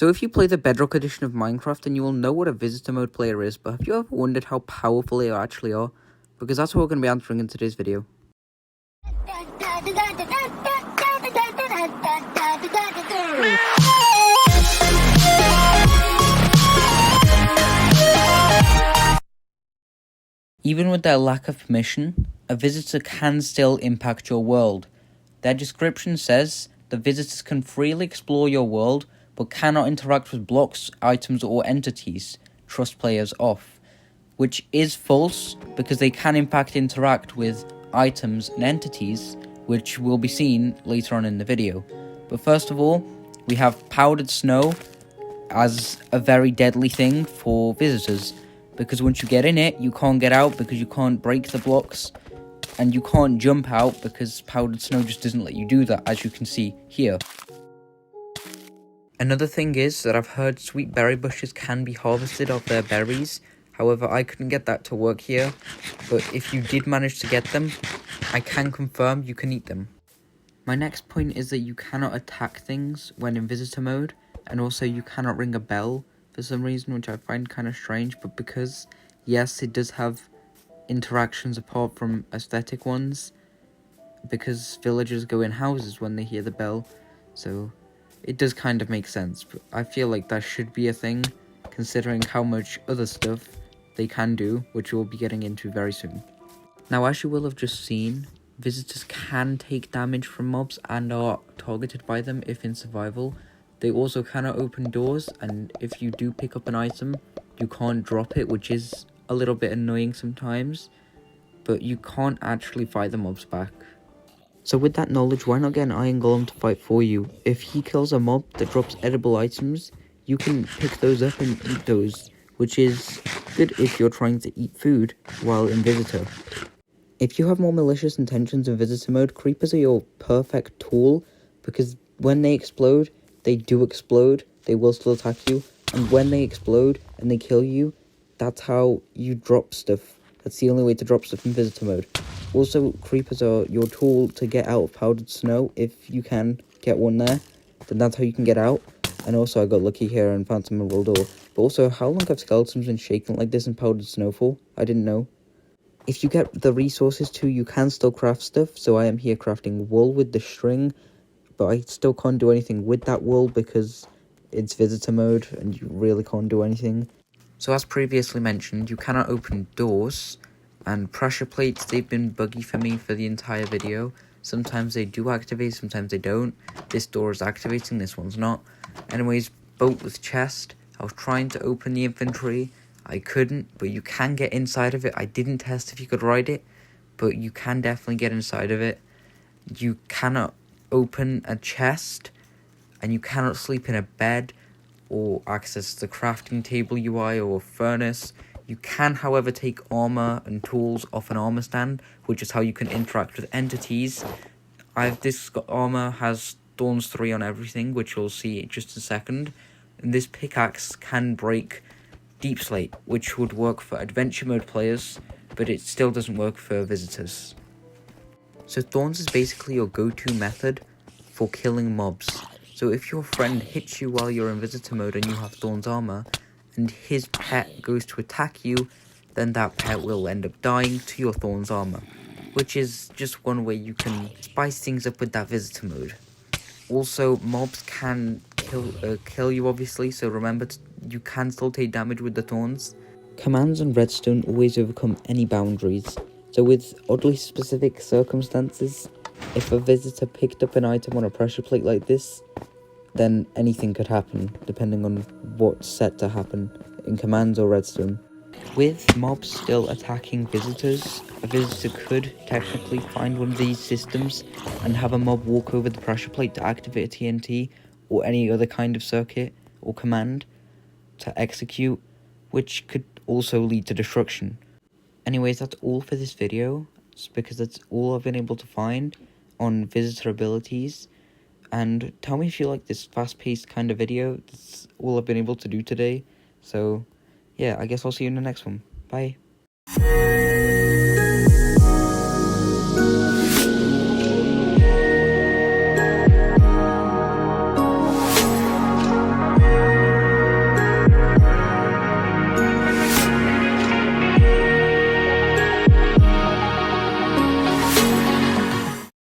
So if you play the Bedrock edition of Minecraft, then you will know what a visitor mode player is, but have you ever wondered how powerful they actually are? Because that's what we're going to be answering in today's video. Even with their lack of permission, a visitor can still impact your world. Their description says the visitors can freely explore your world, but cannot interact with blocks, items, or entities. Trust players off. Which is false, because they can in fact interact with items and entities, which will be seen later on in the video. But first of all, we have powdered snow as a very deadly thing for visitors, because once you get in it, you can't get out because you can't break the blocks, and you can't jump out because powdered snow just doesn't let you do that, as you can see here. Another thing is that I've heard sweet berry bushes can be harvested of their berries. However, I couldn't get that to work here, but if you did manage to get them, I can confirm you can eat them. My next point is that you cannot attack things when in visitor mode, and also you cannot ring a bell for some reason, which I find kind of strange, but because, yes, it does have interactions apart from aesthetic ones, because villagers go in houses when they hear the bell, so it does kind of make sense, but I feel like that should be a thing, considering how much other stuff they can do, which we'll be getting into very soon. Now, as you will have just seen, visitors can take damage from mobs and are targeted by them if in survival. They also cannot open doors, and if you do pick up an item, you can't drop it, which is a little bit annoying sometimes, but you can't actually fight the mobs back. So with that knowledge, why not get an iron golem to fight for you? If he kills a mob that drops edible items, you can pick those up and eat those, which is good if you're trying to eat food while in visitor. If you have more malicious intentions in visitor mode, creepers are your perfect tool, because when they explode, they do explode, they will still attack you, and when they explode and they kill you, that's how you drop stuff. That's the only way to drop stuff in visitor mode. Also, creepers are your tool to get out of powdered snow. If you can get one there, then that's how you can get out. And also, I got lucky here and found some emerald ore. But also, how long have skeletons been shaken like this in powdered snow for? I didn't know. If you get the resources too, you can still craft stuff. So I am here crafting wool with the string, but I still can't do anything with that wool because it's visitor mode and you really can't do anything. So as previously mentioned, you cannot open doors, and pressure plates, they've been buggy for me for the entire video. Sometimes they do activate, sometimes they don't. This door is activating, this one's not. Anyways, boat with chest. I was trying to open the inventory, I couldn't, but you can get inside of it. I didn't test if you could ride it, but you can definitely get inside of it. You cannot open a chest, and you cannot sleep in a bed or access the crafting table UI or furnace. You can, however, take armor and tools off an armor stand, which is how you can interact with entities. This armor has Thorns 3 on everything, which you'll see in just a second. And this pickaxe can break deep slate, which would work for adventure mode players, but it still doesn't work for visitors. So Thorns is basically your go-to method for killing mobs. So if your friend hits you while you're in visitor mode and you have Thorns armor, and his pet goes to attack you, then that pet will end up dying to your Thorns armor, which is just one way you can spice things up with that visitor mode. Also, mobs can kill you obviously, so remember you can still take damage with the Thorns. Commands and redstone always overcome any boundaries, so with oddly specific circumstances, if a visitor picked up an item on a pressure plate like this, then anything could happen, depending on what's set to happen in commands or redstone. With mobs still attacking visitors, a visitor could technically find one of these systems and have a mob walk over the pressure plate to activate a TNT or any other kind of circuit or command to execute, which could also lead to destruction. Anyways, that's all for this video, because that's all I've been able to find on visitor abilities. And tell me if you like this fast-paced kind of video. That's all I've been able to do today. So, yeah, I guess I'll see you in the next one. Bye.